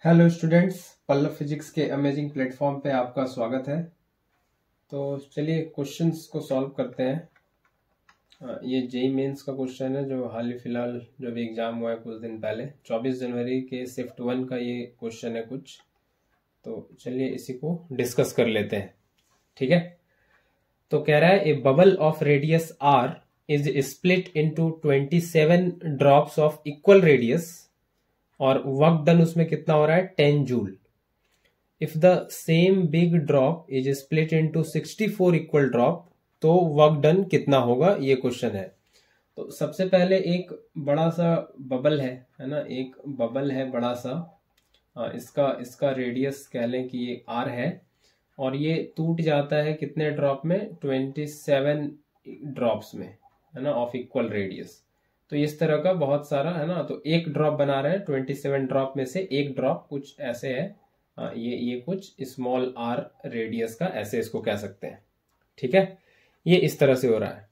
Hello students, Pallav physics के amazing platform पे आपका स्वागत है। तो चलिए क्वेश्चंस को सॉल्व करते हैं। ये जेई मेंस का क्वेश्चन है जो हाल ही फिलहाल जो भी एग्जाम हुआ है कुछ दिन पहले 24 जनवरी के शिफ्ट 1 का ये क्वेश्चन है कुछ। तो चलिए इसी को डिस्कस कर लेते हैं। ठीक है, तो कह रहा है a bubble of radius R is split into 27 drops of equal radius और वर्क डन उसमें कितना हो रहा है 10 joule. If the same big drop is split into 64 equal drop तो वर्क डन कितना होगा, ये क्वेश्चन है। तो सबसे पहले एक बड़ा सा बबल है ना, एक बबल है बड़ा सा। इसका इसका रेडियस कह लें कि ये आर है और ये टूट जाता है कितने ड्रॉप में, 27 ड्रॉप्स में, है ना, ऑफ इक्वल रेडियस। तो इस तरह का बहुत सारा है ना, तो एक ड्रॉप बना रहे हैं 27 ड्रॉप में से एक ड्रॉप कुछ ऐसे है। ये कुछ स्मॉल आर रेडियस का, ऐसे इसको कह सकते हैं। ठीक है, ये इस तरह से हो रहा है।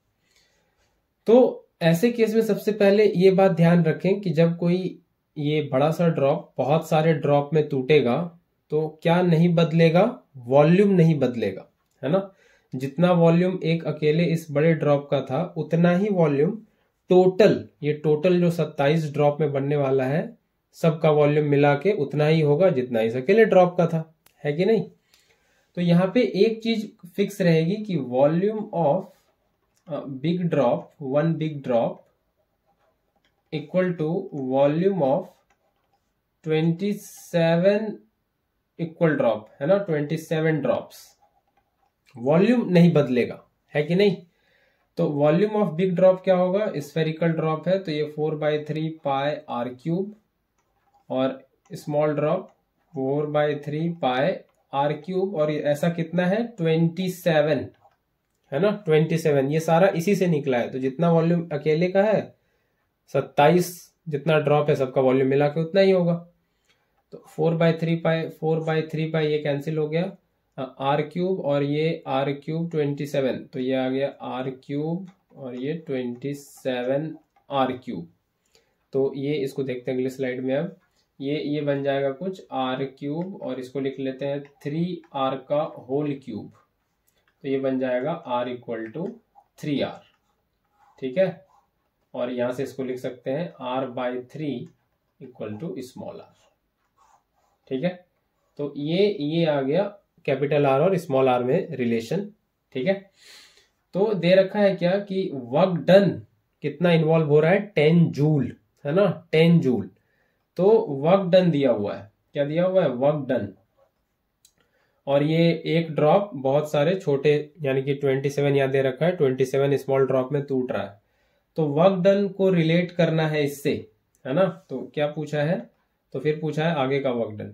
तो ऐसे केस में सबसे पहले ये बात ध्यान रखें कि जब कोई ये बड़ा सा ड्रॉप बहुत सारे ड्रॉप में टूटेगा तो क्या नहीं बदलेगा, वॉल्यूम नहीं बदलेगा, है ना। जितना वॉल्यूम एक अकेले इस बड़े ड्रॉप का था उतना ही वॉल्यूम टोटल, ये टोटल जो 27 ड्रॉप में बनने वाला है सबका वॉल्यूम मिला के उतना ही होगा जितना इस अकेले ड्रॉप का था, है कि नहीं। तो यहाँ पे एक चीज फिक्स रहेगी कि volume of big drop, one big drop equal to volume of 27 equal drop, है ना, 27 ड्रॉप्स। वॉल्यूम नहीं बदलेगा, है कि नहीं। तो वॉल्यूम ऑफ बिग ड्रॉप क्या होगा, स्फेरिकल ड्रॉप है तो ये 4/3 पाई आर क्यूब, और small drop 4/3 pi R cube, और ऐसा कितना है 27, है ना, 27। ये सारा इसी से निकला है। तो जितना वॉल्यूम अकेले का है 27, जितना ड्रॉप है सबका वॉल्यूम मिला के उतना ही होगा। तो 4/3 पाई ये कैंसिल हो गया, आर क्यूब और ये आर क्यूब 27, तो ये आ गया आर क्यूब और ये 27 आर क्यूब। तो ये इसको देखते हैं अगली स्लाइड में। अब ये बन जाएगा कुछ आर क्यूब और इसको लिख लेते हैं 3r का होल क्यूब, तो ये बन जाएगा r इक्वल टू 3r। ठीक है, और यहां से इसको लिख सकते हैं r/3 equal to small r। ठीक है, तो ये आ गया कैपिटल आर और स्मॉल आर में रिलेशन। ठीक है, तो दे रखा है क्या कि वर्क डन कितना इन्वॉल्व हो रहा है 10 जूल, है ना, 10 जूल। तो वर्क डन दिया हुआ है, क्या दिया हुआ है, वर्क डन। और ये एक ड्रॉप बहुत सारे छोटे यानी कि 27 यहाँ दे रखा है, 27 स्मॉल ड्रॉप में टूट रहा है। तो वर्क डन को रिलेट करना है इससे, है ना। तो क्या पूछा है, तो फिर पूछा है आगे का वर्क डन।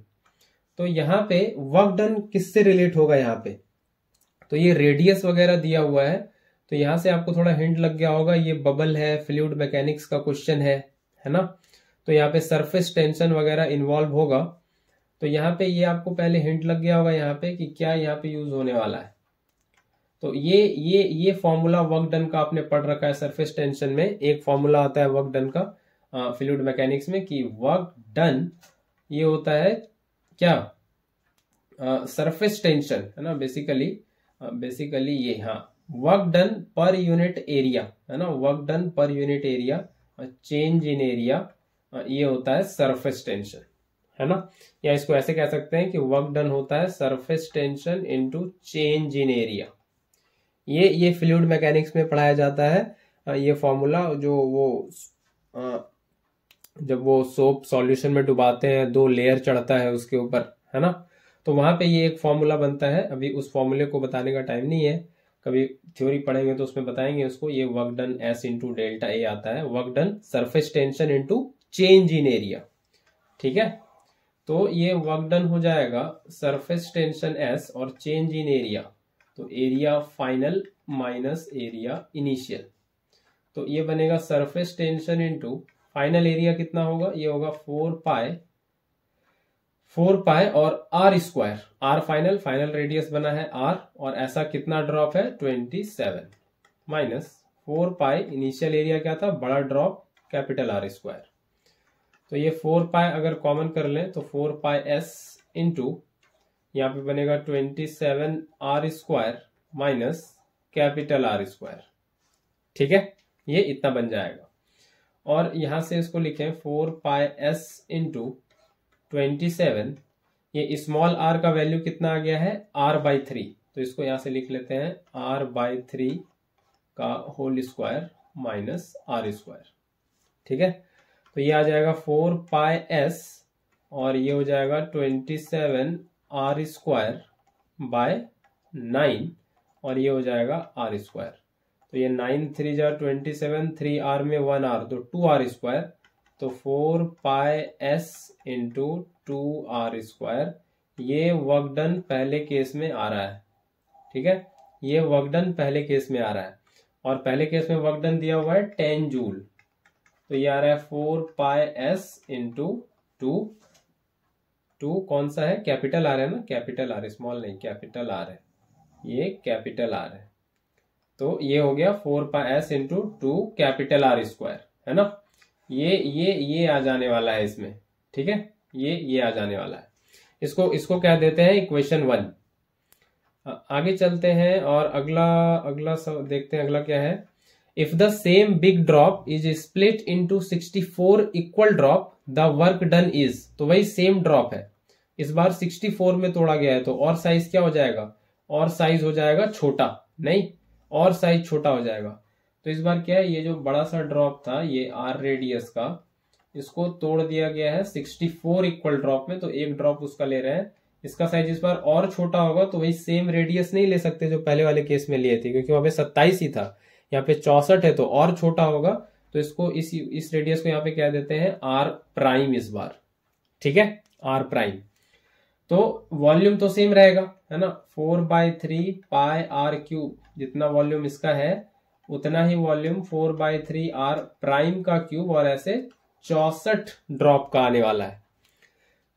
तो यहाँ पे वर्क डन किससे रिलेट होगा, यहाँ पे तो ये रेडियस वगैरह दिया हुआ है। तो यहां से आपको थोड़ा हिंट लग गया होगा, ये बबल है, फ्लूइड मैकेनिक्स का क्वेश्चन है ना। तो यहाँ पे सरफेस टेंशन वगैरह इन्वॉल्व होगा। तो यहाँ पे ये आपको पहले हिंट लग गया होगा यहाँ पे कि क्या यहाँ पे यूज होने वाला है। तो ये फॉर्मूला वर्क डन का आपने पढ़ रखा है सरफेस टेंशन में। एक फॉर्मूला आता है वर्क डन का फ्लूइड मैकेनिक्स में कि वर्क डन ये होता है क्या, सरफेस टेंशन, है ना, बेसिकली ये, हाँ, work done per unit area, है ना, work done per unit area, change in area, ये होता है सरफेस टेंशन, है ना। या इसको ऐसे कह सकते हैं कि वर्क डन होता है surface tension into change in area. ये फ्लूइड मैकेनिक्स में पढ़ाया जाता है। ये फॉर्मूला जो वो जब वो सोप सॉल्यूशन में डुबाते हैं 2 लेयर चढ़ता है उसके ऊपर, है ना, तो वहां पे ये एक फॉर्मूला बनता है। अभी उस फॉर्मूले को बताने का टाइम नहीं है, कभी थ्योरी पढ़ेंगे तो उसमें बताएंगे उसको। ये work done S into delta A आता है, work done surface tension into change in area. ठीक है, तो ये वर्क डन हो जाएगा सरफेस टेंशन एस और चेंज इन एरिया, तो area final minus area initial. तो ये बनेगा surface tension into final area कितना होगा, ये होगा 4 पाई और R square, R final radius बना है आर, और ऐसा कितना ड्रॉप है 27 माइनस 4 पाई इनिशियल एरिया क्या था, बड़ा ड्रॉप कैपिटल आर स्क्वायर। तो ये 4 पाई अगर कॉमन कर लें तो 4 पाई एस इंटू यहाँ पे बनेगा 27r² minus capital R square. ठीक है, ये इतना बन जाएगा। और यहां से इसको लिखें 4 पाई एस इंटू 27, ये स्मॉल r का वैल्यू कितना आ गया है r/3, तो इसको यहां से लिख लेते हैं r/3 का होल स्क्वायर माइनस r²। ठीक है, तो ये आ जाएगा 4 पाई एस और ये हो जाएगा 27r² बाय 9 और ये हो जाएगा r²। तो ये 9 3 जा 27, 3r में 1r तो 2r², तो 4 पाई एस इंटू 2r²। ये वर्क डन पहले केस में आ रहा है। ठीक है, ये वर्क डन पहले केस में आ रहा है और पहले केस में वर्क डन दिया हुआ है 10 जूल, तो ये आ रहा है 4 पाई एस इंटू 2 कौन सा है, कैपिटल आर है ना, कैपिटल आर, स्मॉल नहीं, कैपिटल आर है, ये कैपिटल आर है। तो ये हो गया 4 पाई एस इंटू 2 कैपिटल R² है ना। ये आ जाने वाला है इसमें। ठीक है, ये आ जाने वाला है। इसको कह देते हैं इक्वेशन 1। आगे चलते हैं और अगला सब देखते हैं। अगला क्या है, if the same big drop is split into 64 equal drop the work done is. तो वही सेम ड्रॉप है, इस बार 64 में तोड़ा गया है, तो और साइज क्या हो जाएगा, और साइज हो जाएगा छोटा, नहीं और साइज छोटा हो जाएगा। तो इस बार क्या है, ये जो बड़ा सा ड्रॉप था ये r रेडियस का, इसको तोड़ दिया गया है 64 इक्वल ड्रॉप में, तो एक ड्रॉप उसका ले रहे हैं। इसका साइज इस बार और छोटा होगा, तो वही सेम रेडियस नहीं ले सकते जो पहले वाले केस में लिए थे, क्योंकि वहां पे 27 ही था, यहाँ पे 64 है, तो और छोटा होगा। तो इसको इस रेडियस को यहाँ पे कह देते हैं r' इस बार। ठीक है, r'। तो वॉल्यूम तो सेम रहेगा, है ना, 4/3 पाई r³ जितना वॉल्यूम इसका है उतना ही वॉल्यूम 4/3 r' का क्यूब, और ऐसे 64 ड्रॉप का आने वाला है।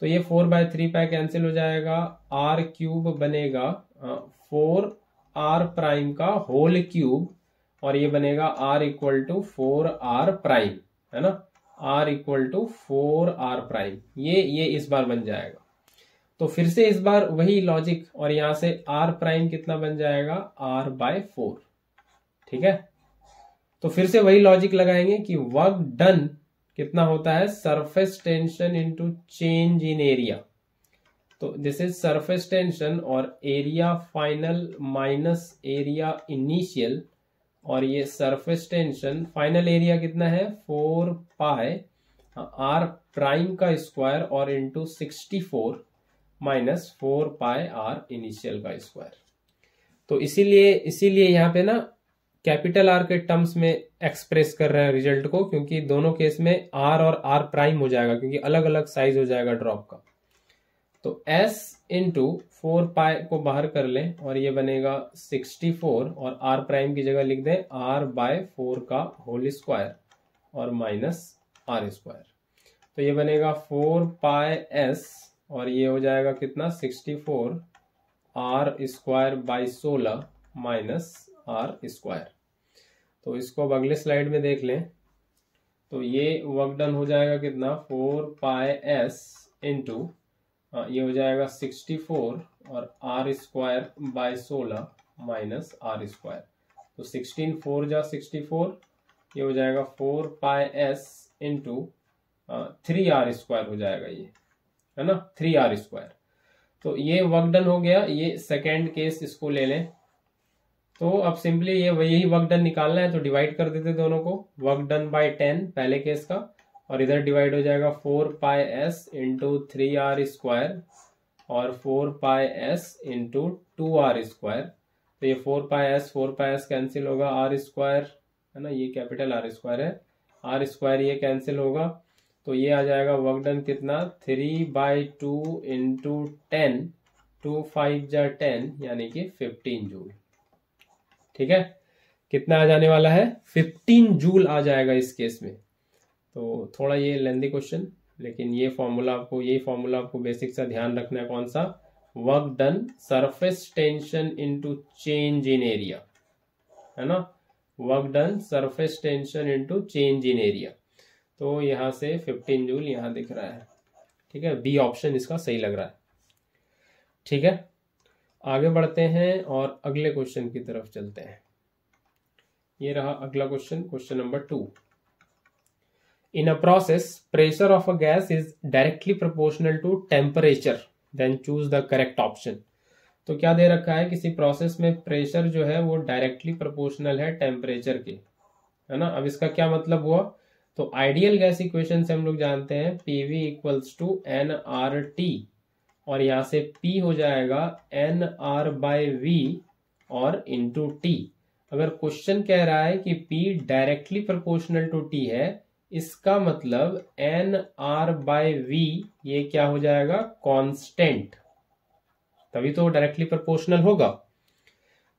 तो ये 4/3 पाई कैंसिल हो जाएगा, r³ बनेगा 4r' का होल क्यूब, और ये बनेगा r = 4r', है ना, r = 4r'। ये इस बार बन जाएगा। तो फिर से इस बार वही लॉजिक, और यहां से r' कितना बन जाएगा, r/4। ठीक है, तो फिर से वही लॉजिक लगाएंगे कि वर्क डन कितना होता है, surface tension into change in area. तो दिस इज सरफेस टेंशन और area final minus area initial, और ये सरफेस टेंशन फाइनल एरिया कितना है 4 पाई r' का स्क्वायर और इंटू 64 माइनस 4 पाई r इनिशियल का स्क्वायर। तो इसीलिए यहाँ पे ना कैपिटल R के टर्म्स में एक्सप्रेस कर रहे हैं रिजल्ट को, क्योंकि दोनों केस में R और R' हो जाएगा, क्योंकि अलग अलग साइज हो जाएगा ड्रॉप का। तो S इंटू 4 पाई को बाहर कर लें और ये बनेगा 64, और R' की जगह लिख दें r/4 का होल स्क्वायर और माइनस r²। तो ये बनेगा 4 पाई S और ये हो जाएगा कितना 64 r² माइनस r²। तो इसको अब अगले स्लाइड में देख लें। तो ये वर्क डन हो जाएगा कितना 4 पाई S इंटू ये हो जाएगा 64 और r²/16 माइनस r²। तो 16 4 जा 64, ये हो जाएगा 4 पाई S इंटू 3r² हो जाएगा, ये है ना 3r²। तो ये वर्क डन हो गया। ये सेकेंड केस इसको ले लें। तो अब सिंपली ये वही वर्क डन निकालना है, तो डिवाइड कर देते दोनों को, वर्क डन बाय 10 पहले केस का, और इधर डिवाइड हो जाएगा 4 पाई S इंटू 3r² और 4 पाई S इंटू 2r²। तो ये 4 पाई S कैंसिल होगा, r² है ना, ये कैपिटल R² है, r² ये कैंसिल होगा। तो ये आ जाएगा वर्क डन कितना 3/2 इंटू 10, 2 5 जा 10 यानी कि 15 जूल। ठीक है, कितना आ जाने वाला है 15 जूल आ जाएगा इस केस में। तो थोड़ा ये लेंदी क्वेश्चन, लेकिन यही फॉर्मूला आपको बेसिक सा ध्यान रखना है। कौन सा, work done surface tension into change in area, है ना, work done surface tension into change in area. तो यहाँ से 15 जूल यहाँ दिख रहा है। ठीक है, बी ऑप्शन इसका सही लग रहा है। ठीक है, आगे बढ़ते हैं और अगले क्वेश्चन की तरफ चलते हैं। ये रहा अगला question, question number 2। In a process, pressure of a gas is directly proportional to temperature. Then choose the correct option. तो क्या दे रखा है, किसी प्रोसेस में प्रेशर जो है वो डायरेक्टली प्रोपोर्शनल है टेम्परेचर के, है ना। अब इसका क्या मतलब हुआ, तो आइडियल गैस इक्वेशन से हम लोग जानते हैं PV इक्वल्स टू NRT, और यहाँ से P हो जाएगा NR/V और इंटू T। अगर क्वेश्चन कह रहा है कि P directly proportional to T है, इसका मतलब NR/V ये क्या हो जाएगा, कांस्टेंट, तभी तो डायरेक्टली प्रोपोर्शनल होगा।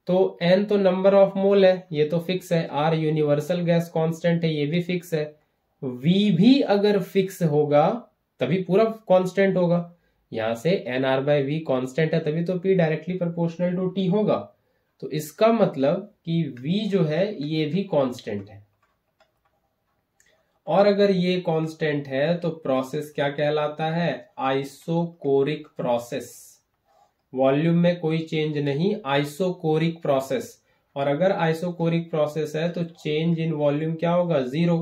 तो N तो नंबर ऑफ मोल है, ये तो फिक्स है। R यूनिवर्सल गैस कांस्टेंट है, ये भी फिक्स है। V भी अगर फिक्स होगा तभी पूरा कांस्टेंट होगा। यहां से NR/V कांस्टेंट है, तभी तो P directly proportional to T होगा। तो इसका मतलब कि V जो है ये भी कांस्टेंट है, और अगर ये कांस्टेंट है तो प्रोसेस क्या कहलाता है, आइसोकोरिक प्रोसेस। वॉल्यूम में कोई चेंज नहीं, आइसोकोरिक प्रोसेस। और अगर आइसोकोरिक प्रोसेस है तो चेंज इन वॉल्यूम क्या होगा, 0।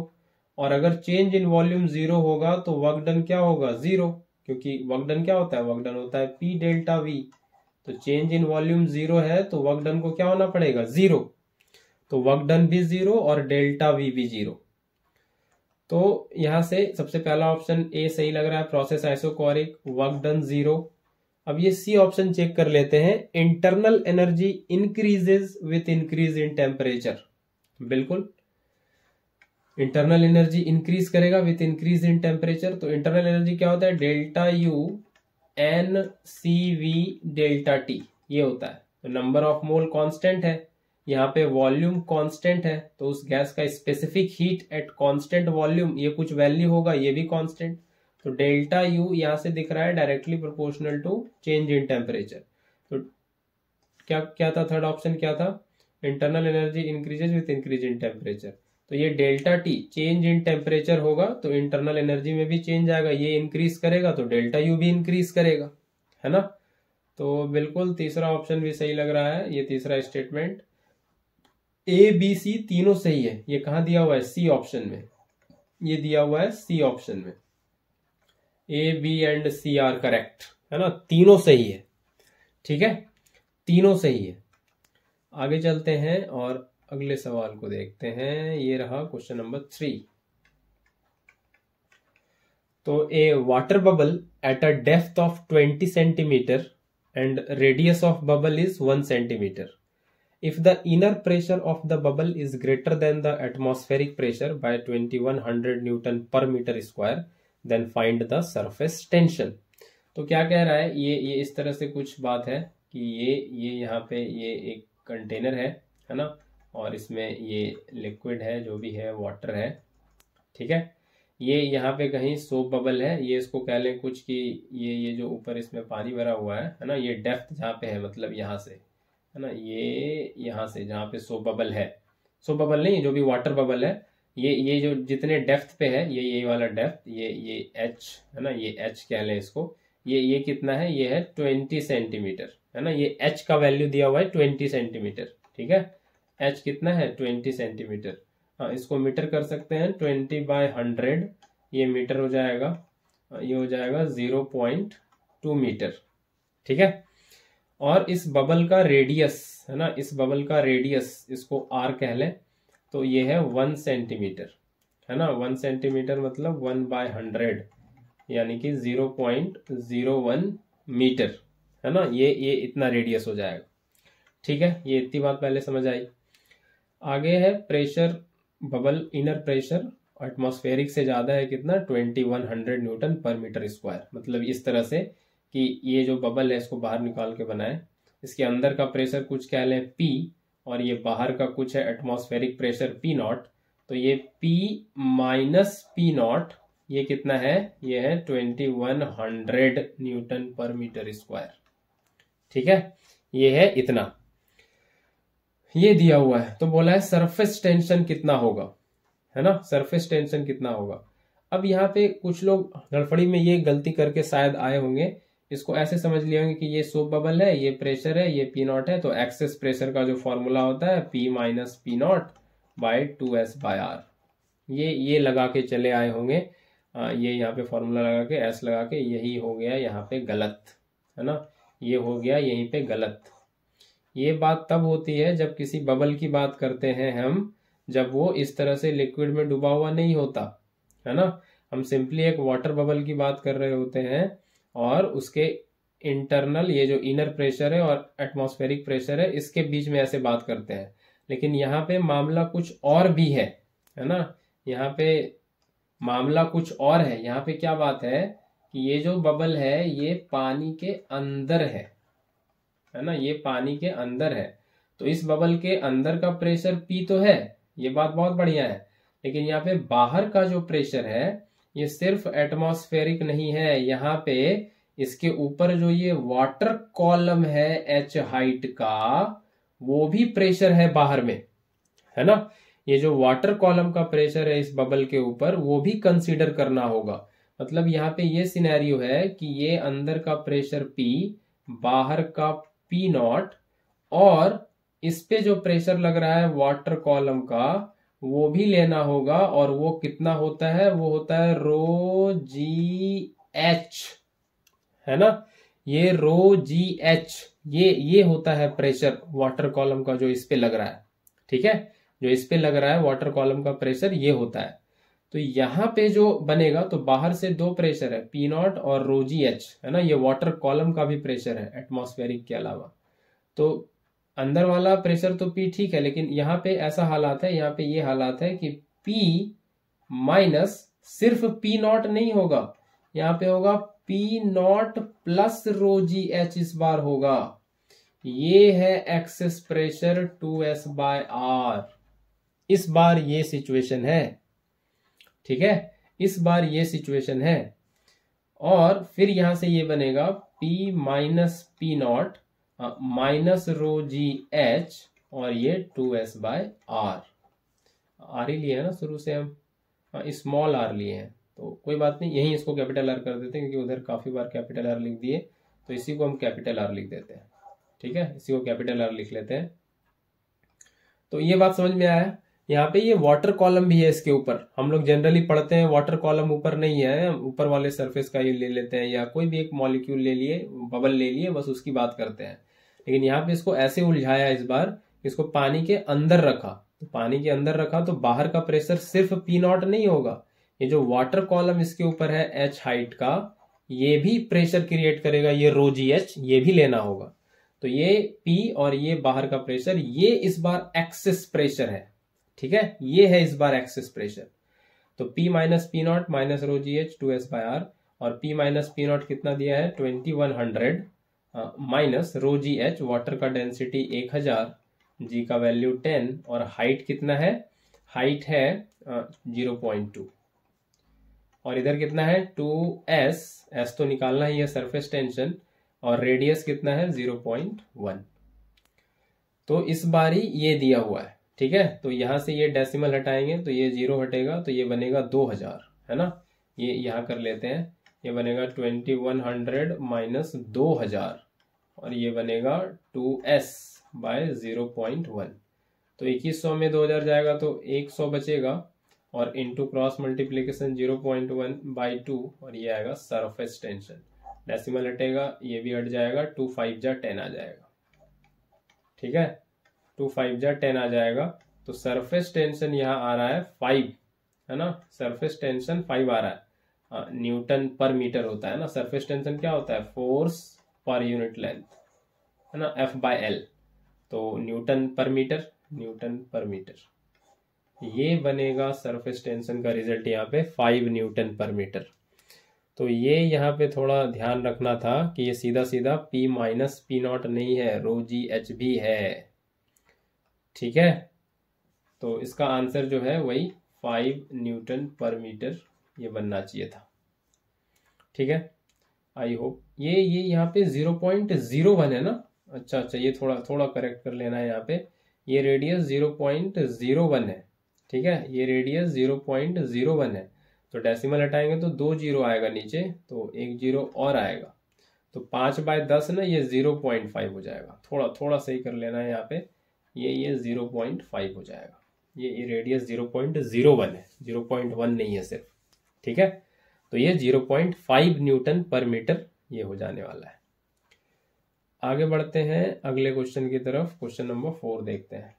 और अगर चेंज इन वॉल्यूम 0 होगा तो वर्क डन क्या होगा, 0, क्योंकि वर्क डन क्या होता है, वर्क डन होता है P डेल्टा V। तो चेंज इन वॉल्यूम 0 है तो वर्क डन को क्या होना पड़ेगा, 0। तो वर्क डन भी 0 और डेल्टा V भी 0। तो यहां से सबसे पहला ऑप्शन ए सही लग रहा है, प्रोसेस आइसोकोरिक, वर्क डन 0। अब ये सी ऑप्शन चेक कर लेते हैं, internal energy increases with increase in temperature. बिल्कुल, इंटरनल एनर्जी इंक्रीज करेगा विथ इंक्रीज इन टेम्परेचर। तो इंटरनल एनर्जी क्या होता है, delta U NCV delta T, ये होता है। तो नंबर ऑफ मोल कांस्टेंट है, यहाँ पे वॉल्यूम कांस्टेंट है, तो उस गैस का specific heat at constant volume ये कुछ वैल्यू होगा, ये भी कांस्टेंट। तो डेल्टा U यहां से दिख रहा है directly proportional to change in temperature. तो क्या क्या था, थर्ड ऑप्शन क्या था, internal energy increases with increase in temperature. तो ये delta T change in temperature होगा तो इंटरनल एनर्जी में भी चेंज आएगा, ये इंक्रीज करेगा तो डेल्टा U भी इंक्रीज करेगा, है ना। तो बिल्कुल तीसरा ऑप्शन भी सही लग रहा है, ये तीसरा स्टेटमेंट। ABC तीनों सही है। ये कहां दिया हुआ है, सी ऑप्शन में, ये दिया हुआ है सी ऑप्शन में। A, B and C are correct, है ना, तीनों सही है। ठीक है, तीनों सही है। आगे चलते हैं और अगले सवाल को देखते हैं। ये रहा क्वेश्चन नंबर 3। तो a water bubble at a depth of 20 centimetre and radius of bubble is 1 centimetre. If the inner pressure of the bubble is greater than the atmospheric pressure by 2100 Newton per meter square, then find the surface tension. तो क्या कह रहा है, ये इस तरह से कुछ बात है कि ये यहाँ पे ये एक कंटेनर है ना, और इसमें ये लिक्विड है, जो भी है वाटर है। ठीक है, ये यहाँ पे कहीं सोप बबल है, ये इसको कह लें कुछ कि ये जो ऊपर इसमें पानी भरा हुआ है ना, ये डेप्थ जहाँ पे है, मतलब यहाँ से, है ना, ये यहाँ से जहाँ पे सोप बबल है, सोप बबल नहीं, जो भी वाटर बबल है, ये जो जितने डेप्थ पे है, ये वाला डेप्थ, ये H है ना, ये H कह लें इसको, ये कितना है, ये है 20 सेंटीमीटर, है ना। ये H का वैल्यू दिया हुआ है 20 सेंटीमीटर। ठीक है, H कितना है, 20 सेंटीमीटर। हाँ, इसको मीटर कर सकते हैं, 20/100 ये मीटर हो जाएगा, ये हो जाएगा 0.2 मीटर। ठीक है, और इस बबल का रेडियस है ना, इस बबल का रेडियस इसको R कह लें, तो ये है 1 सेंटीमीटर, है ना। 1 सेंटीमीटर मतलब 1/100 यानी कि 0.01 मीटर, है ना। ये इतना रेडियस हो जाएगा। ठीक है, ये इतनी बात पहले समझ आई। आगे है pressure, bubble inner pressure atmospheric से ज्यादा है कितना, 2100 न्यूटन पर मीटर स्क्वायर। मतलब इस तरह से कि ये जो बबल है इसको बाहर निकाल के बनाए, इसके अंदर का प्रेशर कुछ कह लें P, और ये बाहर का कुछ है एटमॉस्फेरिक प्रेशर P0। तो ये P माइनस P0 ये कितना है, ये है 2100 न्यूटन पर मीटर स्क्वायर। ठीक है, ये है इतना, ये दिया हुआ है। तो बोला है सरफेस टेंशन कितना होगा, है ना, सरफेस टेंशन कितना होगा। अब यहाँ पे कुछ लोग गड़बड़ी में ये गलती करके शायद आए होंगे, इसको ऐसे समझ लिए होंगे कि ये सोप बबल है, ये प्रेशर है, ये पी नॉट है, तो एक्सेस प्रेशर का जो फॉर्मूला होता है P minus P not by 2S/R, ये लगा के चले आए होंगे। ये यहाँ पे फॉर्मूला लगा के S लगा के, यही हो गया यहाँ पे गलत, है ना, ये हो गया यहीं पे गलत। ये बात तब होती है जब किसी बबल की बात करते हैं हम, जब वो इस तरह से लिक्विड में डूबा हुआ नहीं होता, है ना। हम सिंपली एक वाटर बबल की बात कर रहे होते हैं और उसके इंटरनल ये जो इनर प्रेशर है और एटमॉस्फेरिक प्रेशर है, इसके बीच में ऐसे बात करते हैं। लेकिन यहाँ पे मामला कुछ और भी है ना, यहाँ पे मामला कुछ और है। यहाँ पे क्या बात है कि ये जो बबल है ये पानी के अंदर है ना, ये पानी के अंदर है। तो इस बबल के अंदर का प्रेशर P तो है, ये बात बहुत बढ़िया है, लेकिन यहाँ पे बाहर का जो प्रेशर है ये सिर्फ एटमॉस्फेरिक नहीं है, यहाँ पे इसके ऊपर जो ये वाटर कॉलम है H हाइट का, वो भी प्रेशर है बाहर में, है ना। ये जो वाटर कॉलम का प्रेशर है इस बबल के ऊपर, वो भी कंसीडर करना होगा। मतलब यहाँ पे ये सिनेरियो है कि ये अंदर का प्रेशर P, बाहर का P नॉट, और इस पे जो प्रेशर लग रहा है वाटर कॉलम का, वो भी लेना होगा। और वो कितना होता है, वो होता है ρGH, है ना। ये ρGH ये होता है प्रेशर वाटर कॉलम का जो इस पे लग रहा है, ठीक है, जो इस पे लग रहा है वाटर कॉलम का प्रेशर ये होता है। तो यहां पे जो बनेगा, तो बाहर से दो प्रेशर है P नॉट और ρGH, है ना, ये वाटर कॉलम का भी प्रेशर है एटमॉस्फेरिक के अलावा। तो अंदर वाला प्रेशर तो P ठीक है, लेकिन यहाँ पे ऐसा हालात है, यहाँ पे ये हालात है कि P माइनस सिर्फ P नॉट नहीं होगा, यहाँ पे होगा P नॉट प्लस ρGH इस बार होगा। ये है एक्सेस प्रेशर 2S/R। इस बार ये सिचुएशन है, ठीक है, इस बार ये सिचुएशन है। और फिर यहां से ये बनेगा P minus P not minus ρGH, और ये 2S/R। R ही लिए है ना शुरू से हम, स्मॉल r लिए हैं, तो कोई बात नहीं, यही इसको कैपिटल R कर देते हैं, क्योंकि उधर काफी बार कैपिटल R लिख दिए, तो इसी को हम कैपिटल R लिख देते हैं, ठीक है, इसी को कैपिटल R लिख लेते हैं। तो ये बात समझ में आया। यहाँ पे ये वाटर कॉलम भी है इसके ऊपर, हम लोग जनरली पढ़ते हैं वाटर कॉलम ऊपर नहीं है, ऊपर वाले सरफेस का ये ले लेते हैं, या कोई भी एक मॉलिक्यूल ले लिए, बबल ले लिए, बस उसकी बात करते हैं। लेकिन यहाँ पे इसको ऐसे उलझाया इस बार, इसको पानी के अंदर रखा, तो पानी के अंदर रखा तो बाहर का प्रेशर सिर्फ P नॉट नहीं होगा, ये जो वाटर कॉलम इसके ऊपर है H हाइट का, ये भी प्रेशर क्रिएट करेगा, ये ρGH, ये भी लेना होगा। तो ये P और ये बाहर का प्रेशर, ये इस बार एक्सेस प्रेशर है, ठीक है, ये है इस बार एक्सेस प्रेशर। तो P minus P not minus ρGH 2S/R, और P माइनस पी नॉट कितना दिया है 2100 माइनस ρGH, वाटर का डेंसिटी 1000, G का वैल्यू 10, और हाइट कितना है, हाइट है 0.2, और इधर कितना है 2S, S तो निकालना ही है सरफेस टेंशन, और रेडियस कितना है 0.1। तो इस बारी ये दिया हुआ है, ठीक है। तो यहां से ये डेसिमल हटाएंगे तो ये 0 हटेगा, तो ये बनेगा 2000, है ना, ये यहां कर लेते हैं, ये बनेगा 2100 माइनस 2000, और ये बनेगा 2S/0.1। तो 2100 में 2000 जाएगा तो 100 बचेगा, और इंटू क्रॉस मल्टीप्लीकेशन 0.1/2, और ये आएगा सरफेस टेंशन। डेसिमल हटेगा, ये भी हट जाएगा, 2 5 जा 10 आ जाएगा, ठीक है, 2 5 जा 10 आ जाएगा। तो सरफेस टेंशन यहाँ आ रहा है 5, है ना, सरफेस टेंशन 5 आ रहा है, न्यूटन पर मीटर होता है ना। सरफेस टेंशन क्या होता है, फोर्स पर यूनिट लेंथ, है ना, F/L, तो न्यूटन पर मीटर, न्यूटन पर मीटर, ये बनेगा सरफेस टेंशन का रिजल्ट यहाँ पे 5 न्यूटन पर मीटर। तो ये यहाँ पे थोड़ा ध्यान रखना था कि ये सीधा सीधा P माइनस पी नॉट नहीं है, ρGH भी है, ठीक है। तो इसका आंसर जो है वही 5 न्यूटन पर मीटर ये बनना चाहिए था, ठीक है। आई होप ये यहाँ पे 0.01 है ना, अच्छा, ये थोड़ा करेक्ट कर लेना है यहाँ पे, ये रेडियस 0.01 है, ठीक है, ये रेडियस 0.01 है। तो डेसिमल हटाएंगे तो 2 जीरो आएगा नीचे, तो 1 जीरो और आएगा, तो 5/10 ना ये 0.5 हो जाएगा। थोड़ा थोड़ा सही कर लेना है यहाँ पे, ये 0.5 हो जाएगा। ये रेडियस 0.01 है, 0.1 नहीं है सिर्फ, ठीक है। तो ये 0.5 न्यूटन पर मीटर ये हो जाने वाला है। आगे बढ़ते हैं अगले क्वेश्चन की तरफ। क्वेश्चन नंबर 4 देखते हैं।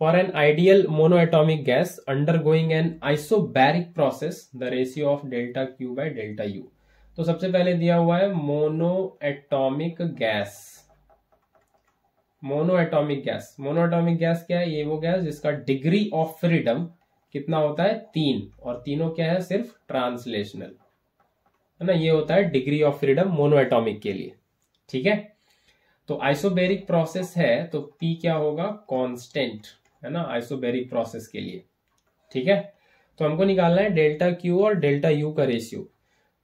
For an ideal monoatomic gas undergoing an isobaric process, the ratio of delta Q by delta U। तो सबसे पहले दिया हुआ है monoatomic gas. Monoatomic gas, monoatomic gas क्या है? ये वो गैस जिसका डिग्री ऑफ फ्रीडम कितना होता है? 3, और तीनों क्या है? सिर्फ ट्रांसलेशनल, है ना। ये होता है डिग्री ऑफ फ्रीडम मोनोएटॉमिक के लिए, ठीक है। तो आइसोबेरिक प्रोसेस है तो P क्या होगा? कांस्टेंट, है ना, आइसोबेरिक प्रोसेस के लिए, ठीक है। तो हमको निकालना है डेल्टा क्यू और डेल्टा यू का रेशियो।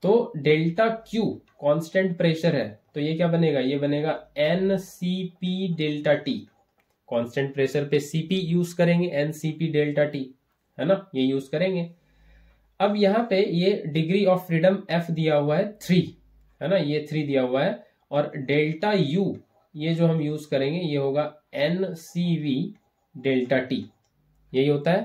तो डेल्टा क्यू कांस्टेंट प्रेशर है, तो ये क्या बनेगा? ये बनेगा NCP delta T. Constant pressure पे CP यूज करेंगे, NCP डेल्टा टी, है ना, ये यूज करेंगे। अब यहाँ पे ये डिग्री ऑफ फ्रीडम F दिया हुआ है 3, है ना, ये 3 दिया हुआ है, और डेल्टा U ये जो हम यूज करेंगे ये होगा NCV डेल्टा टी, यही होता है।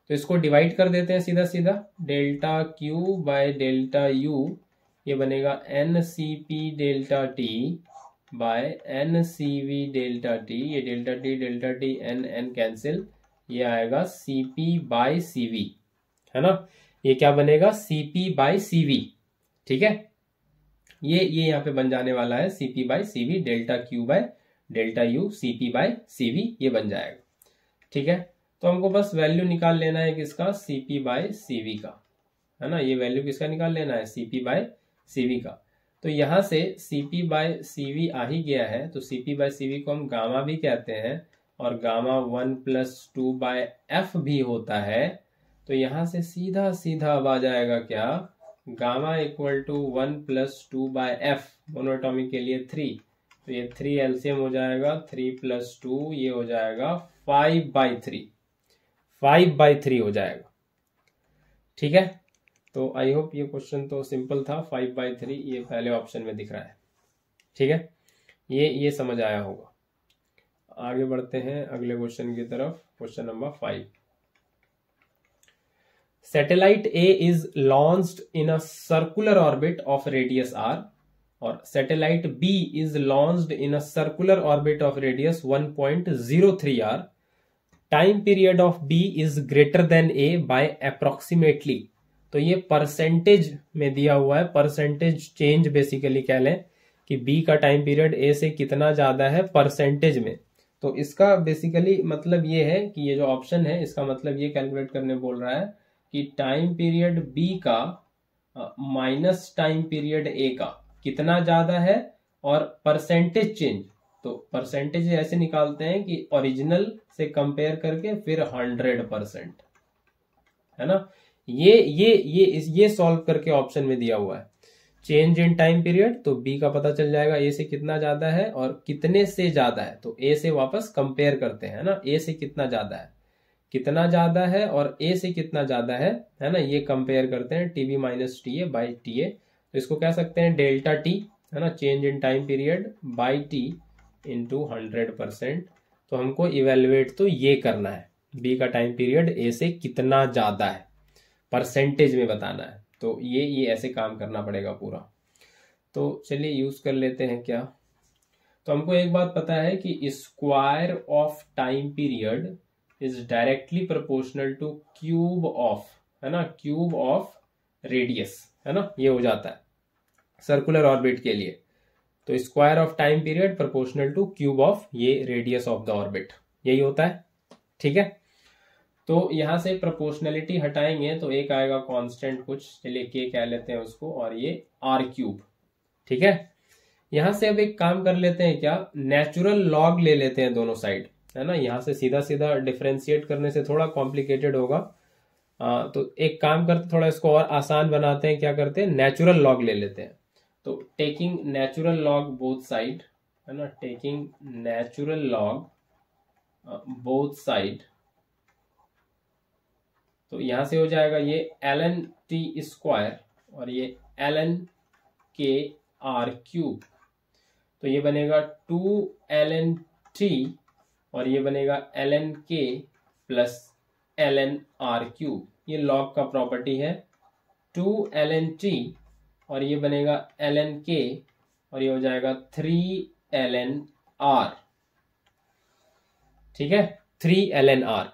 तो इसको डिवाइड कर देते हैं सीधा सीधा, delta Q by delta U ये बनेगा NCP delta T by NCV delta T. ये डेल्टा टी N कैंसिल, ये आएगा CP बाय CV, है ना। ये क्या बनेगा? CP बाय CV, ठीक है। ये यहाँ पे बन जाने वाला है CP by CV, delta Q by delta U, CP by CV ये बन जाएगा, ठीक है। तो हमको बस वैल्यू निकाल लेना है किसका? CP बाय CV का, है ना। ये वैल्यू किसका निकाल लेना है? CP बाय CV का। तो यहां से CP बाय CV आ ही गया है, तो CP बाय CV को हम गामा भी कहते हैं, और गामा 1+2/f भी होता है। तो यहां से सीधा सीधा अब आ जाएगा क्या? Gamma equal to 1+2/f, monoatomic के लिए 3, तो ये 3 एलसीएम हो जाएगा, 3+2 ये हो जाएगा 5/3, 5/3 हो जाएगा, ठीक है। तो आई होप ये क्वेश्चन तो सिंपल था, 5/3 ये पहले ऑप्शन में दिख रहा है, ठीक है। ये समझ आया होगा। आगे बढ़ते हैं अगले क्वेश्चन की तरफ। Question number 5। Satellite A is launched in a circular orbit of radius r, और satellite B is launched in a circular orbit of radius 1.03 r. Time period of B is greater than A by approximately। तो ये percentage में दिया हुआ है, percentage change basically कह लें कि B का टाइम पीरियड A से कितना ज्यादा है परसेंटेज में। तो इसका बेसिकली मतलब ये है कि ये जो ऑप्शन है इसका मतलब ये कैलकुलेट करने बोल रहा है कि टाइम पीरियड B का माइनस टाइम पीरियड A का कितना ज्यादा है, और परसेंटेज चेंज। तो परसेंटेज ऐसे निकालते हैं कि ओरिजिनल से कंपेयर करके फिर 100%, है ना। ये सॉल्व करके ऑप्शन में दिया हुआ है। चेंज इन टाइम पीरियड, तो B का पता चल जाएगा A से कितना ज्यादा है और कितने से ज्यादा है, तो A से वापस कंपेयर करते हैं ना, A से कितना ज्यादा है, कितना ज्यादा है और A से कितना ज्यादा है ना, ये कंपेयर करते हैं TB minus TA by TA। तो इसको कह सकते हैं डेल्टा T, है ना, change in time period by T into 100%। तो हमको इवेलुएट तो ये करना है, B का टाइम पीरियड A से कितना ज्यादा है, परसेंटेज में बताना है। तो ये ऐसे काम करना पड़ेगा पूरा। तो चलिए यूज कर लेते हैं क्या। तो हमको एक बात पता है कि square of time period is directly proportional two cube of, है ना, क्यूब ऑफ रेडियस, है ना, ये हो जाता है सर्कुलर ऑर्बिट के लिए। तो square of time period proportional two cube of ये रेडियस ऑफ द ऑर्बिट, यही होता है, ठीक है। तो यहां से प्रोपोर्शनलिटी हटाएंगे तो एक आएगा कांस्टेंट कुछ, चलिए के कह लेते हैं उसको, और ये r3, ठीक है। यहां से अब एक काम कर लेते हैं क्या, नेचुरल लॉग ले लेते हैं दोनों साइड, है ना। यहां से सीधा सीधा डिफरेंशिएट करने से थोड़ा कॉम्प्लिकेटेड होगा, तो एक काम करते थोड़ा इसको और आसान बनाते हैं, क्या करते हैं, नेचुरल लॉग ले लेते हैं। तो taking natural log both side, है ना, taking natural log both side, तो यहां से हो जाएगा ये ln t स्क्वायर और ये ln k r क्यूब, तो ये बनेगा 2 ln t और ये बनेगा ln k plus ln r cube. ये लॉग का प्रॉपर्टी है। 2 ln t और ये बनेगा ln k और ये हो जाएगा 3 ln r। ठीक है, 3 ln r।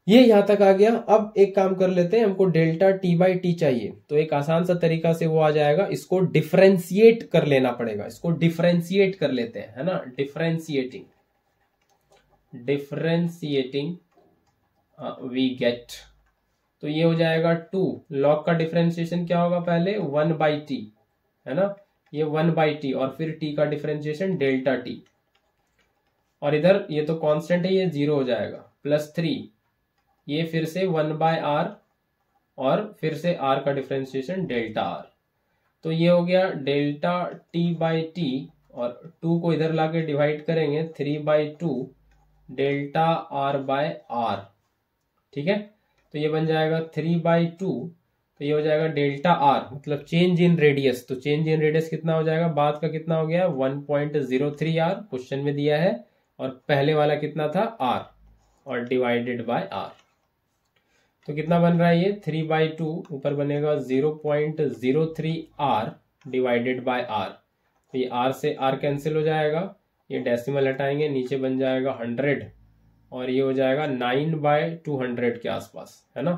ये यहां तक आ गया। अब एक काम कर लेते हैं, हमको डेल्टा टी बाई टी चाहिए, तो एक आसान सा तरीका से वो आ जाएगा, इसको डिफरेंशिएट कर लेना पड़ेगा। इसको डिफरेंशिएट कर लेते हैं, है ना, डिफरेंशिएटिंग वी गेट, तो ये हो जाएगा 2। लॉग का डिफरेंशिएशन क्या होगा, पहले 1/t, है ना, ये 1/t और फिर t का डिफरेंशिएशन डेल्टा टी, और इधर ये तो कांस्टेंट है, ये 0 हो जाएगा, +3, ये फिर से 1/r और फिर से r का डिफरेंशिएशन डेल्टा r। तो ये हो गया डेल्टा t/t और 2 को इधर लाके डिवाइड करेंगे, 3/2 डेल्टा r/r। ठीक है, तो ये बन जाएगा 3/2, तो ये हो जाएगा डेल्टा r, मतलब चेंज इन रेडियस। तो चेंज इन रेडियस कितना हो जाएगा, बाद का कितना हो गया 1.03r, क्वेश्चन में दिया है, और पहले वाला कितना था r, और डिवाइडेड बाय r। तो कितना बन रहा है ये 3/2, ऊपर बनेगा 0.03r डिवाइडेड बाय r। तो ये r से r कैंसिल हो जाएगा, ये डेसिमल हटाएंगे, नीचे बन जाएगा 100 और ये हो जाएगा 9/200 के आसपास, है ना।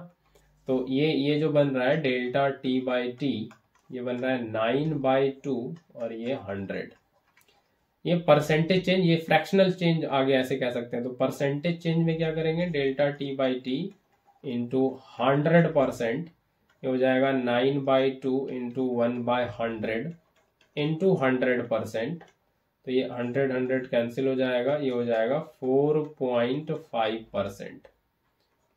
तो ये जो बन रहा है डेल्टा t/t, ये बन रहा है 9/2 और ये 100। ये परसेंटेज चेंज, ये फ्रैक्शनल चेंज आ गया, ऐसे कह सकते हैं। तो परसेंटेज चेंज में क्या करेंगे, डेल्टा t/t इंटू 100%, ये हो जाएगा 9/2 इंटू 1/100 इंटू 100%। तो ये 100 कैंसिल हो जाएगा, ये हो जाएगा 4.5%।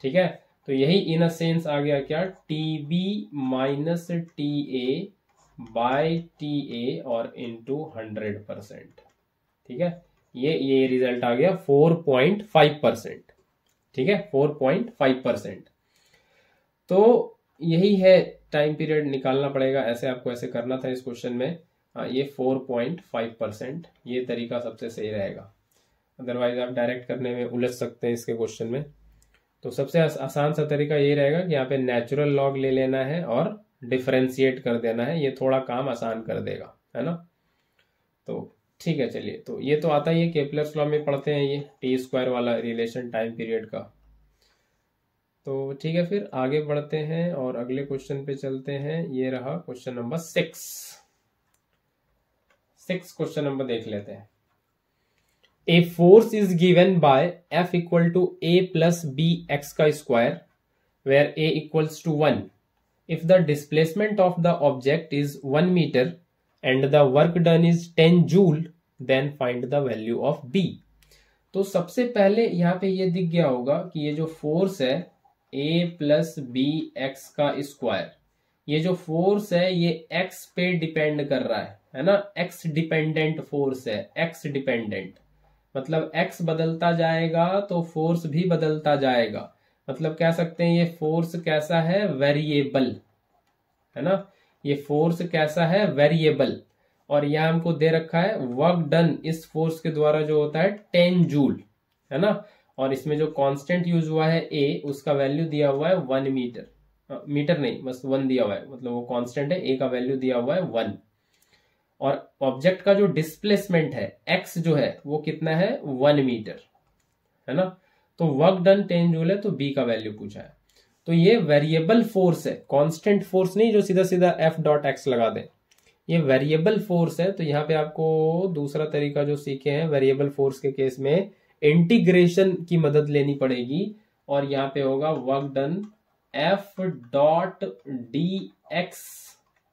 ठीक है, तो यही इन अ सेंस आ गया क्या, TB minus TA by TA और इंटू 100%। ठीक है, ये रिजल्ट आ गया 4.5%। ठीक है, 4.5%। तो यही है, टाइम पीरियड निकालना पड़ेगा, ऐसे आपको ऐसे करना था इस क्वेश्चन में। ये 4.5%, ये तरीका सबसे सही रहेगा, अदरवाइज आप डायरेक्ट करने में उलझ सकते हैं इसके क्वेश्चन में। तो सबसे आसान सा तरीका ये रहेगा कि यहाँ पे नेचुरल लॉग ले लेना है और डिफरेंशिएट कर देना है, ये थोड़ा काम आसान कर देगा, है ना। तो ठीक है, चलिए, तो ये तो आता ही है, केपलर्स लॉ में पढ़ते हैं ये t² वाला रिलेशन टाइम पीरियड का। तो ठीक है, फिर आगे बढ़ते हैं और अगले क्वेश्चन पे चलते हैं। ये रहा क्वेश्चन नंबर 6 क्वेश्चन नंबर देख लेते हैं। A force is given by F equal to A plus B x का square where A equals to 1 if the displacement of the object is 1 metre and the work done is 10 joule, then find the value of B। तो सबसे पहले यहाँ पे ये दिख गया होगा कि ये जो फोर्स है A प्लस B x का स्क्वायर, ये जो फोर्स है ये x पे डिपेंड कर रहा है ना, x डिपेंडेंट फोर्स है, x डिपेंडेंट, मतलब x बदलता जाएगा तो फोर्स भी बदलता जाएगा। मतलब कह सकते हैं ये फोर्स कैसा है, वेरिएबल, है ना, ये फोर्स कैसा है, वेरिएबल। और यहां हमको दे रखा है वर्क डन इस फोर्स के द्वारा जो होता है 10 जूल, है ना, और इसमें जो कांस्टेंट यूज हुआ है A, उसका वैल्यू दिया हुआ है 1 मीटर, मीटर नहीं बस 1 दिया हुआ है, मतलब वो कांस्टेंट है, A का वैल्यू दिया हुआ है 1। और ऑब्जेक्ट का जो डिस्प्लेसमेंट है x जो है वो कितना है 1 मीटर, है ना। तो वर्क डन 10 जूल है, तो B का वैल्यू पूछा है। तो ये वेरिएबल फोर्स है, कांस्टेंट फोर्स नहीं जो सीधा सीधा F.x लगा दे, ये वेरिएबल फोर्स है। तो यहाँ पे आपको दूसरा तरीका जो सीखे हैं वेरिएबल फोर्स के केस में, इंटीग्रेशन की मदद लेनी पड़ेगी, और यहाँ पे होगा वर्क डन F.dx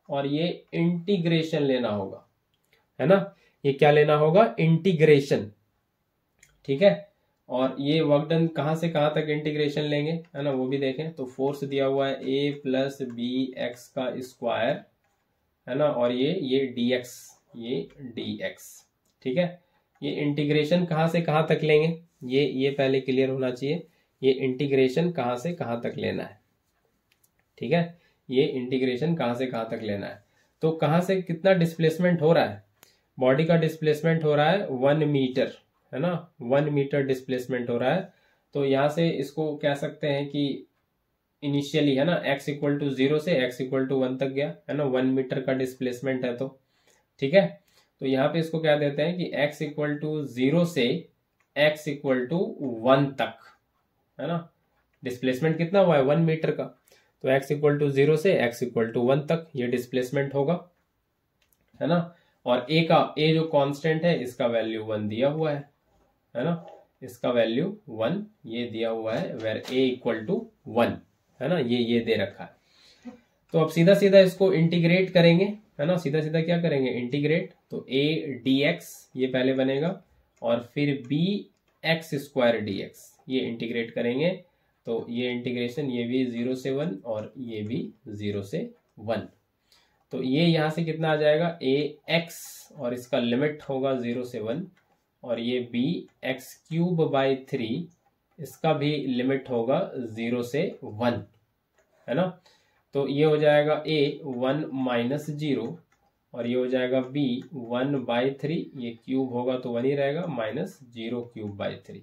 और ये इंटीग्रेशन लेना होगा, है ना, ये क्या लेना होगा, इंटीग्रेशन। ठीक है, और ये वर्क डन कहां से कहां तक इंटीग्रेशन लेंगे, है ना, वो भी देखें। तो फोर्स दिया हुआ है A प्लस बी एक्स का स्क्वायर, है ना, और ये dx, ये dx। ठीक है, ये इंटीग्रेशन कहां से कहां तक लेंगे, ये पहले क्लियर होना चाहिए ये इंटीग्रेशन कहाँ से कहाँ तक लेना है, ठीक है, ये इंटीग्रेशन कहाँ से कहाँ तक लेना है। तो कहाँ से कितना डिस्प्लेसमेंट हो रहा है, बॉडी का डिस्प्लेसमेंट हो रहा है 1 मीटर, है ना, 1 मीटर डिस्प्लेसमेंट हो रहा है। तो यहाँ से इसको कह सकते हैं कि इनिशियली, है ना, x इक्वल टू 0 से x इक्वल टू 1 तक गया, है ना, 1 मीटर का डिस्प्लेसमेंट है, तो ठीक है। तो यहाँ पे इसको क्या देते हैं कि x इक्वल टू 0 से x इक्वल टू 1 तक, है ना, डिस्प्लेसमेंट कितना हुआ है 1 मीटर का, तो x इक्वल टू 0 से x इक्वल टू 1 तक ये डिस्प्लेसमेंट होगा, है ना। और a जो कांस्टेंट है इसका वैल्यू 1 दिया हुआ है ना, इसका वैल्यू 1 ये दिया हुआ है, वेर a इक्वल टू 1, है ना, ये दे रखा है। तो अब सीधा सीधा इसको इंटीग्रेट करेंगे, है ना, सीधा सीधा क्या करेंगे इंटीग्रेट, तो a dx ये पहले बनेगा और फिर b x स्क्वायर dx ये इंटीग्रेट करेंगे, तो ये इंटीग्रेशन ये भी 0 से 1 और ये भी 0 से 1, तो ये यहां से कितना आ जाएगा ax और इसका लिमिट होगा 0 से 1 और ये b x क्यूब बाई 3 इसका भी लिमिट होगा 0 से 1, है ना। तो ये हो जाएगा a 1 माइनस 0 और ये हो जाएगा b 1 बाई 3, ये क्यूब होगा तो 1 ही रहेगा, माइनस 0 क्यूब बाई 3,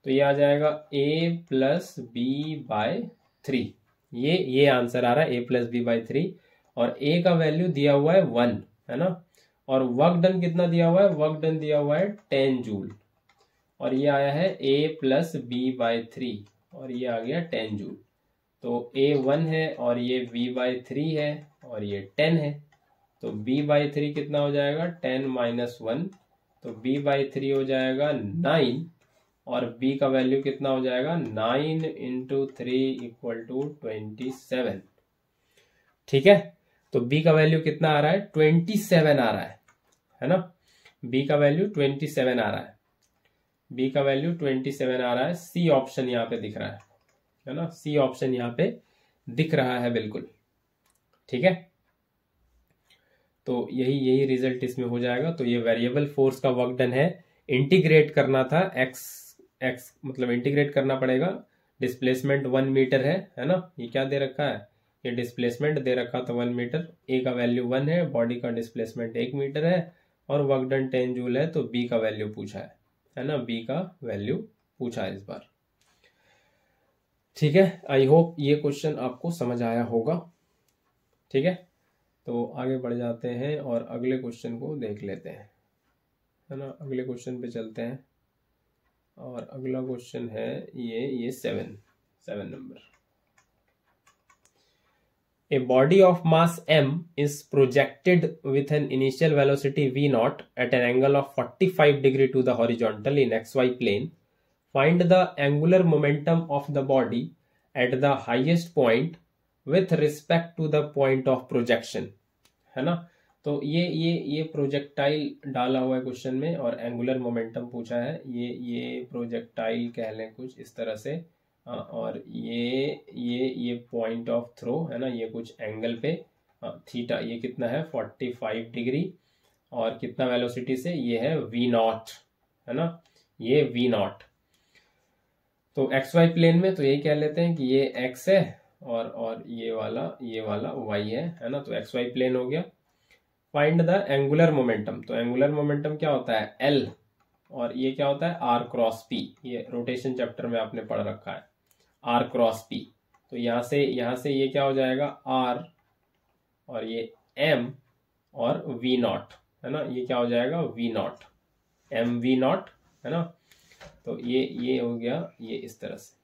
तो ये आ जाएगा a प्लस बी बाई 3, ये आंसर आ रहा है a प्लस बी बाई 3 और a का वैल्यू दिया हुआ है 1, है ना, और वर्क डन कितना दिया हुआ है, वर्क डन दिया हुआ है 10 जूल और ये आया है a प्लस बी बाई 3 और ये आ गया 10 जूल, तो a 1 है और ये b बाई 3 है और ये 10 है, तो b बाई 3 कितना हो जाएगा 10 माइनस 1, तो b बाई 3 हो जाएगा 9 और b का वैल्यू कितना हो जाएगा 9 इंटू 3 इक्वल टू 27, ठीक है। तो b का वैल्यू कितना आ रहा है 27 आ रहा है ना, b का वैल्यू 27 आ रहा है, b का वैल्यू 27 आ रहा है, सी ऑप्शन यहाँ पे दिख रहा है ना, सी ऑप्शन यहाँ पे दिख रहा है बिल्कुल, ठीक है। तो यही रिजल्ट इसमें हो जाएगा। तो ये वेरिएबल फोर्स का वर्क डन है, इंटीग्रेट करना था x मतलब इंटीग्रेट करना पड़ेगा, डिस्प्लेसमेंट 1 मीटर है ना, ये क्या दे रखा है, ये डिस्प्लेसमेंट दे रखा था 1 मीटर, a का वैल्यू 1 है, बॉडी का डिस्प्लेसमेंट 1 मीटर है और वर्क डन 10 जूल है, तो b का वैल्यू पूछा है ना, b का वैल्यू पूछा है इस बार, ठीक है। आई होप ये क्वेश्चन आपको समझ आया होगा, ठीक है। तो आगे बढ़ जाते हैं और अगले क्वेश्चन को देख लेते हैं, है ना, अगले क्वेश्चन पे चलते हैं और अगला क्वेश्चन है ये 7 number. A body of mass m is projected with an initial velocity v naught at an angle of 45 degree to the horizontal in xy plane. Find the angular momentum of the body at the highest point with respect to the point of projection, है ना। तो ये projectile डाला हुआ है question में और angular momentum पूछा है, ये प्रोजेक्टाइल कह लें कुछ इस तरह से, और ये पॉइंट ऑफ थ्रो है ना, ये कुछ एंगल पे थीटा, ये कितना है 45 डिग्री और कितना वेलोसिटी से, ये है v नॉट, है ना, ये v नॉट। तो एक्स वाई प्लेन में तो यही कह लेते हैं कि ये x है और ये वाला y है ना, तो एक्स वाई प्लेन हो गया। फाइंड द एंगुलर मोमेंटम, तो एंगुलर मोमेंटम क्या होता है L और ये क्या होता है r क्रॉस p, ये रोटेशन चैप्टर में आपने पढ़ रखा है r क्रॉस p। तो यहाँ से ये क्या हो जाएगा r और ये m और v नॉट, है ना, ये क्या हो जाएगा v not, m v not, है ना। तो ये हो गया ये इस तरह से,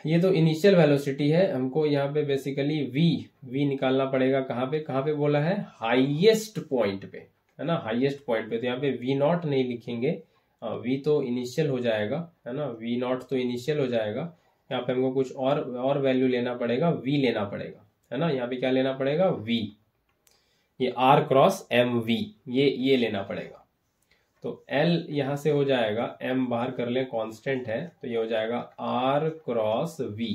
ये तो इनिशियल वेलोसिटी है, हमको यहाँ पे बेसिकली v निकालना पड़ेगा, कहाँ पे बोला है हाईएस्ट पॉइंट पे, है ना, हाईएस्ट पॉइंट पे। तो यहाँ पे v नॉट नहीं लिखेंगे, v तो इनिशियल हो जाएगा, है ना, v नॉट तो इनिशियल हो जाएगा, यहाँ पे हमको कुछ और वैल्यू लेना पड़ेगा, v लेना पड़ेगा, है ना। यहाँ पे क्या लेना पड़ेगा v, ये r क्रॉस m v ये लेना पड़ेगा। तो L यहाँ से हो जाएगा, m बाहर कर ले कांस्टेंट है, तो ये हो जाएगा r क्रॉस v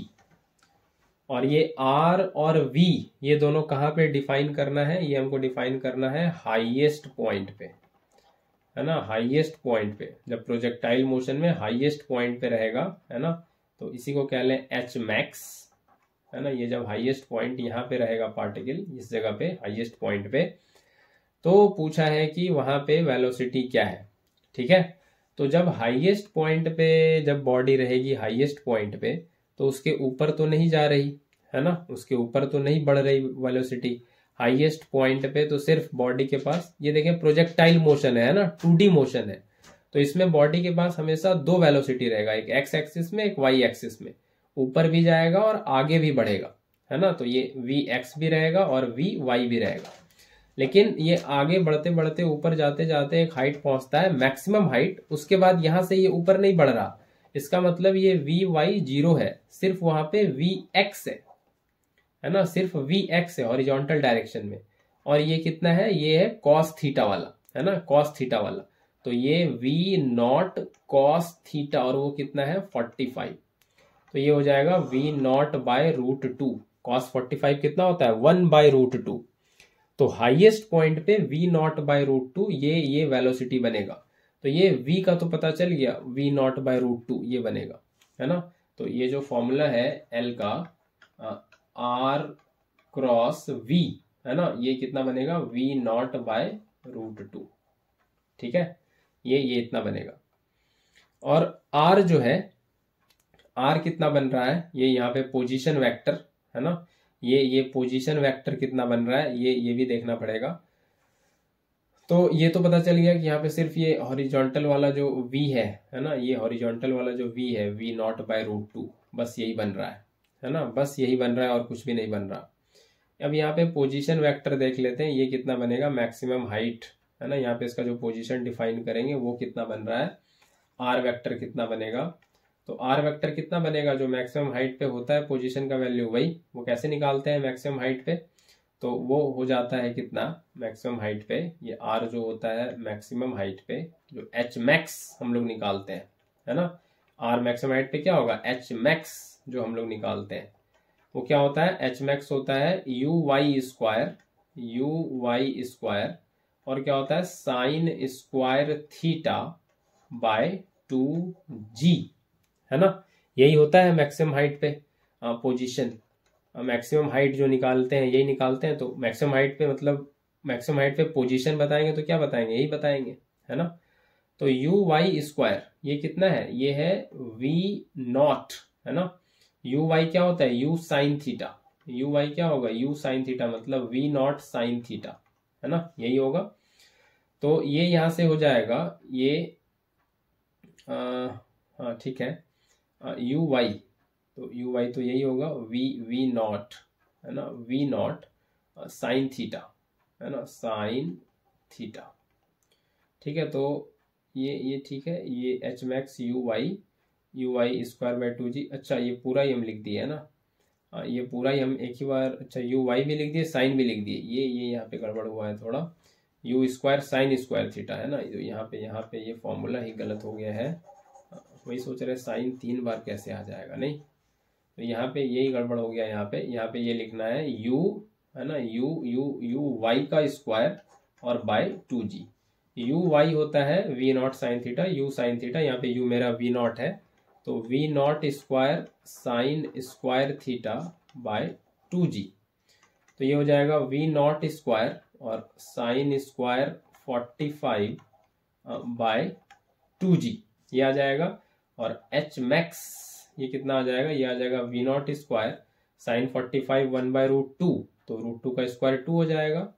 और ये r और v ये दोनों कहाँ पे डिफाइन करना है, ये हमको डिफाइन करना है हाईएस्ट पॉइंट पे, है ना, हाईएस्ट पॉइंट पे, जब प्रोजेक्टाइल मोशन में हाईएस्ट पॉइंट पे रहेगा, है ना, तो इसी को कह लें एच मैक्स, है ना। ये जब हाईएस्ट पॉइंट यहाँ पे रहेगा पार्टिकल, इस जगह पे हाईएस्ट पॉइंट पे, तो पूछा है कि वहां पे वेलोसिटी क्या है। ठीक है, तो जब हाईएस्ट पॉइंट पे जब बॉडी रहेगी हाईएस्ट पॉइंट पे, तो उसके ऊपर तो नहीं जा रही, है ना, उसके ऊपर तो नहीं बढ़ रही वेलोसिटी हाईएस्ट पॉइंट पे, तो सिर्फ बॉडी के पास, ये देखें प्रोजेक्टाइल मोशन है ना, 2D मोशन है, तो इसमें बॉडी के पास हमेशा दो वेलोसिटी रहेगा, एक एक्स एक्सिस में, एक वाई एक्सिस में, ऊपर भी जाएगा और आगे भी बढ़ेगा, है ना। तो ये वी एक्स भी रहेगा और वी वाई भी रहेगा। लेकिन ये आगे बढ़ते बढ़ते ऊपर जाते जाते एक हाइट पहुंचता है मैक्सिमम हाइट, उसके बाद यहां से ये ऊपर नहीं बढ़ रहा, इसका मतलब ये वी वाई जीरो है, सिर्फ वहां पे वी एक्स है ना, सिर्फ वी एक्स है हॉरिजॉन्टल डायरेक्शन में। और ये कितना है, ये है कॉस थीटा वाला, है ना, कॉस थीटा वाला। तो ये वी नॉट कॉस थीटा, और वो कितना है 45, तो ये हो जाएगा we nought by root two. Cos 45 कितना होता है 1/√2। तो हाईएस्ट पॉइंट पे V nought by root two, ये वेलोसिटी बनेगा। तो ये v का तो पता चल गया, V nought by root two ये बनेगा, है ना। तो ये जो फॉर्मूला है L का R क्रॉस V, है ना, ये कितना बनेगा V nought by root two. ठीक है, ये इतना बनेगा। और R जो है, R कितना बन रहा है, ये यहाँ पे पोजीशन वेक्टर, है ना, ये पोजीशन वेक्टर कितना बन रहा है, ये भी देखना पड़ेगा। तो ये तो पता चल गया कि यहाँ पे सिर्फ ये हॉरिजॉन्टल वाला जो v है ना, ये हॉरिजॉन्टल वाला जो v है we nought by root two, बस यही बन रहा है ना, बस यही बन रहा है और कुछ भी नहीं बन रहा। अब यहाँ पे पोजीशन वेक्टर देख लेते हैं, ये कितना बनेगा मैक्सिमम हाइट, है ना, यहाँ पे इसका जो पोजीशन डिफाइन करेंगे वो कितना बन रहा है, आर वेक्टर कितना बनेगा। तो आर वेक्टर कितना बनेगा, जो मैक्सिमम हाइट पे होता है पोजीशन का वैल्यू, वही वो कैसे निकालते हैं मैक्सिमम हाइट पे, तो वो हो जाता है कितना मैक्सिमम हाइट पे, ये आर जो होता है मैक्सिमम हाइट पे, जो एच मैक्स हम लोग निकालते हैं, है ना, आर मैक्सिमम हाइट पे क्या होगा एच मैक्स जो हम लोग निकालते हैं, वो क्या होता है एच मैक्स होता है यू वाई स्क्वायर, और क्या होता है sign square theta by 2g, है ना। यही होता है मैक्सिमम हाइट पे पोजीशन, मैक्सिमम हाइट जो निकालते हैं यही निकालते हैं। तो मैक्सिमम हाइट पे मतलब मैक्सिमम हाइट पे पोजीशन बताएंगे तो क्या बताएंगे, यही बताएंगे, है ना। तो यू वाई स्क्वायर ये कितना है, ये है वी नॉट, है ना। यू वाई क्या होता है U sine theta, U Y क्या होगा यू साइन थीटा, मतलब वी नॉट साइन थीटा, है ना, यही होगा। तो ये यहां से हो जाएगा ये हाँ ठीक है, यू वाई, तो यू वाई तो यही होगा वी नॉट, है ना, वी नॉट साइन थीटा, है ना, साइन थीटा। ठीक है, तो ये ठीक है, ये H max u y square by 2g। अच्छा ये पूरा ही हम लिख दिए, है ना, ये पूरा ही हम एक ही बार, अच्छा यू वाई भी लिख दिए साइन भी लिख दिए, ये यहाँ पे गड़बड़ हुआ है थोड़ा, you square sine square theta, है ना, तो यहाँ पे ये फॉर्मूला ही गलत हो गया है, वही सोच रहे साइन 3 बार कैसे आ जाएगा, नहीं, तो यहाँ पे यही गड़बड़ हो गया। यहाँ पे ये लिखना है u, है ना, यू वाई का स्क्वायर और बाय 2g। यू वाई होता है we not sine theta, u sine theta, यहाँ पे यू मेरा वी नॉट है, तो v naught square sine square theta by 2g। तो ये हो जाएगा वी नॉट स्क्वायर और साइन स्क्वायर 45 बाय 2g, ये आ जाएगा। और एच मैक्स ये कितना आ जाएगा, ये आ जाएगा वी नॉट स्क्वायर साइन 45 1/√2, तो √2 का स्क्वायर 2 हो जाएगा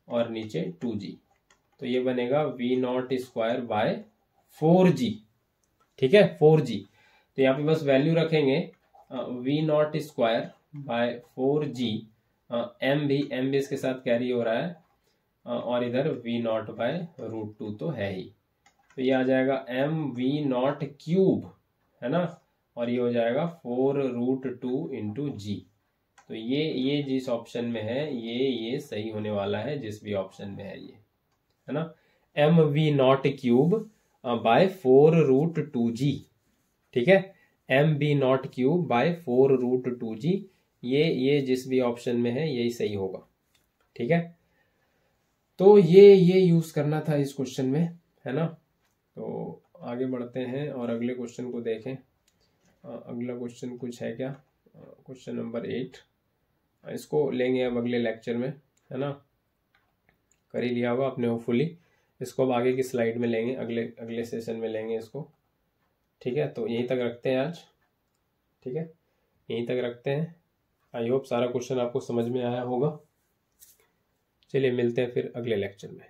और नीचे 2g, तो ये बनेगा V naught square by 4g। ठीक है 4g, तो यहाँ पे बस वैल्यू रखेंगे v naught square by 4g, m भी इसके साथ कैरी हो रहा है, और इधर वी नॉट बाय √2 तो है ही, तो ये आ जाएगा एम वी नॉट क्यूब, है ना, और ये हो जाएगा 4√2 इंटू जी। तो ये जिस ऑप्शन में है ये सही होने वाला है, जिस भी ऑप्शन में है ये, है ना, m v naught cube by 4√2g। ठीक है, m b naught cube by 4√2g, ये जिस भी ऑप्शन में है यही सही होगा। ठीक है, तो ये यूज करना था इस क्वेश्चन में, है ना। तो आगे बढ़ते हैं और अगले क्वेश्चन को देखें। अगला क्वेश्चन कुछ है क्या, क्वेश्चन नंबर 8, इसको लेंगे अब अगले लेक्चर में, है ना। कर ही लिया होगा आपने होपफुली। इसको अब आगे की स्लाइड में लेंगे, अगले सेशन में लेंगे इसको, ठीक है। तो यहीं तक रखते हैं आज, ठीक है, यहीं तक रखते हैं। आई होप सारा क्वेश्चन आपको समझ में आया होगा। चलिए मिलते हैं फिर अगले लेक्चर में।